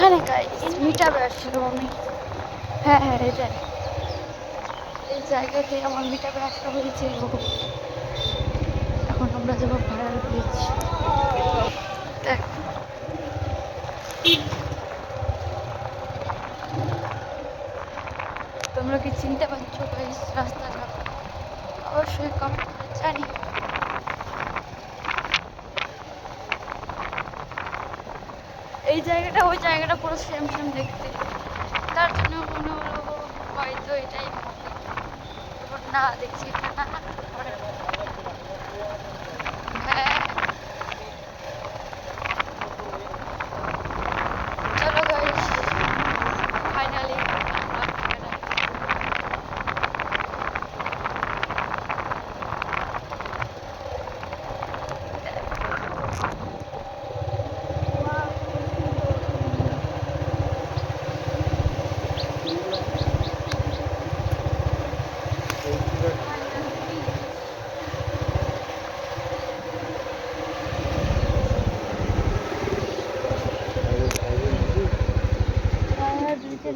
এখানে মিটাবে আসছিলাম আমি। হ্যাঁ হ্যাঁ এটাই, এই জায়গাতে আমার মিটাবে আসা হয়েছিল। এখন আমরা যাবো ভাইরাল ব্রিজ। দেখ তোমরা কি চিনতে পারছো গাইস রাস্তাটা? অবশ্যই কমেন্ট করে জানি। এই জায়গাটা ওই জায়গাটা পুরো সেম সেম দেখতে, তার জন্য মনে হলো হয়তো এটাই না। দেখছি না, হ্যাঁ চলো গাইস ফাইনালি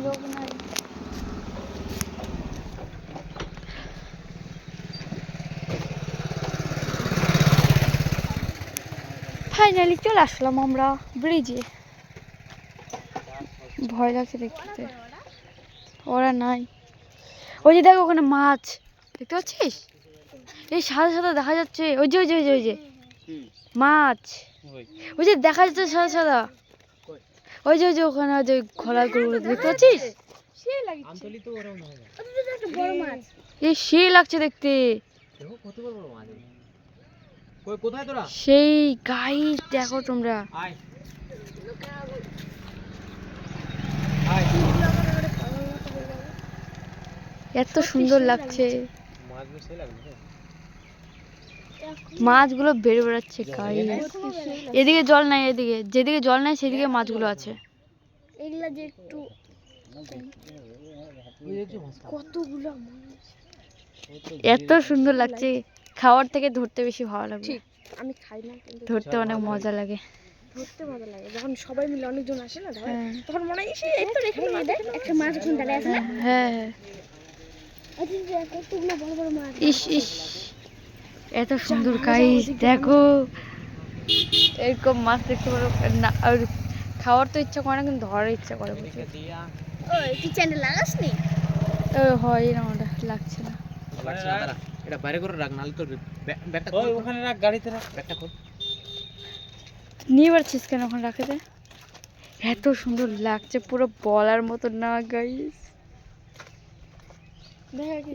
লোক নাই। ফাইনালি চলে আসলাম আমরা ব্রিজে। ভয় লাগছে দেখতে, ওরা নাই। ওই যে দেখো ওখানে মাছ দেখতে পাচ্ছিস, এই সাদা সাদা দেখা যাচ্ছে। ওই যে ওই যে ওই যে ওই যে মাছ, ওই যে দেখা যাচ্ছে সাদা সাদা। ওই যে ওই যে ওখানে ওই যে খোলা গরুগুলো দেখতে পাচ্ছিস, সে লাগছে দেখতে। সেই গাইস দেখো তোমরা, এত সুন্দর লাগছে। মাছগুলো বেড়ে বেড়াচ্ছে গাইস। এদিকে জল নাই, এদিকে যেদিকে জল নাই সেদিকে মাছগুলো আছে। এগুলা যে একটু কতগুলো এত সুন্দর লাগছে। খাওয়ার থেকে ধরতে বেশি ভালো লাগে। আমি খাই না কিন্তু ধরতে অনেক মজা লাগে। ধরতে মজা লাগে যখন সবাই মিলে অনেকজন আসে না ধরে, তখন মনে হয় এই তো রেখে দেয় একটা মাছ ওখানে দাঁড়িয়ে আছে। হ্যাঁ হ্যাঁ কতগুলো বড় বড় মাছ। ইস ইস এত সুন্দর গাইস দেখো, এরকম মাছ দেখতে পারো না। আর খাওয়ার তো ইচ্ছা করে না কিন্তু ধরার ইচ্ছা করে। ওই তুই চ্যানেল লাগাসনি? হয় না, ওটা লাগছে না। এটা বাইরে করে রাখ, নালে তোর ব্যাগটা ওই ওখানে রাখ, গাড়িতে রাখ, ব্যাগটা খোল। নিয়ে পারছিস কেন ওখানে রাখে দে। এত সুন্দর লাগছে পুরো বলার মতো না গাইস।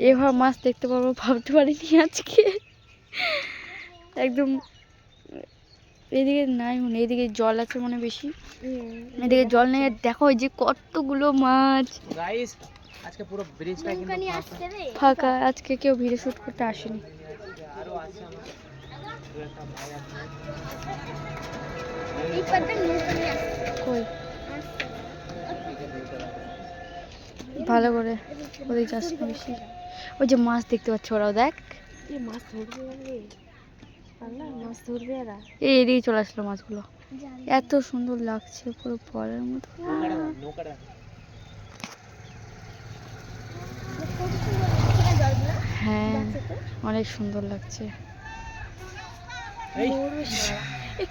এভাবে মাছ দেখতে পারবো ভাবতে পারিনি আজকে। একদম এদিকে নাই মনে, এদিকে জল আছে মনে বেশি, এদিকে জল নেই। দেখো এই যে কতগুলো মাছ গাইস। আজকে পুরো ব্রিজটা কিন্তু ফাঁকা, আজকে কেউ ভিডিও শুট করতে আসেনি। আরো আছে আমার দু একটা ভাই আছে, এই পাশে নৌকা নিয়ে আসছে। কই ভালো করে ওদিকে যাস না বেশি। ওই যে মাছ দেখতে পাচ্ছ, ওরাও দেখ। এই মাছ ধরবে লাগে, পাগলা মাছ ধরবে এরা। এই এদিকে চলে আসলো মাছগুলো, এত সুন্দর লাগছে পুরো বলের মতো। হ্যাঁ অনেক সুন্দর লাগছে।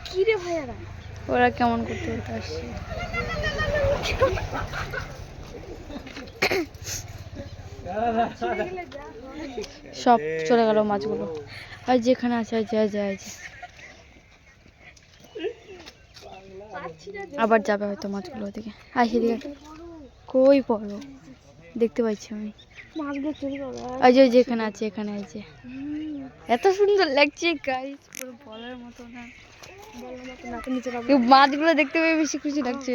কি রে ভাইয়ারা, ওরা কেমন করতে করতে আসছে। সব চলে গেল মাছগুলো, আর যেখানে আছে যায় যায় আবার যাবে হয়তো মাছগুলো ওদিকে। আর সেদিকে কই পড়ো দেখতে পাচ্ছি আমি, ওই যে যেখানে আছে এখানে আছে। এত সুন্দর লাগছে গাইস পুরো বলার মতো না। মাছগুলো দেখতে পেয়ে বেশি খুশি লাগছে।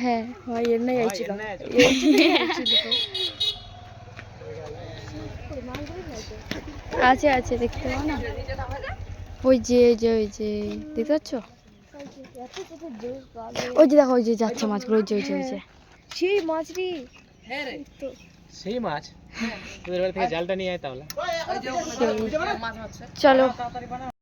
হ্যাঁ হয় এর নাই আইছিল, আছে আছে দেখতে পাও না। ওই যে ওই যে দেখতে পাচ্ছ, ওই যে দেখো ওই যে যাচ্ছে মাছগুলো, ওই যে ওই যে ওই যে সেই মাছ রে। হ্যাঁ রে তো সেই মাছ, তোদের বাড়ি থেকে জালটা নিয়ে আয় তাহলে। চলো।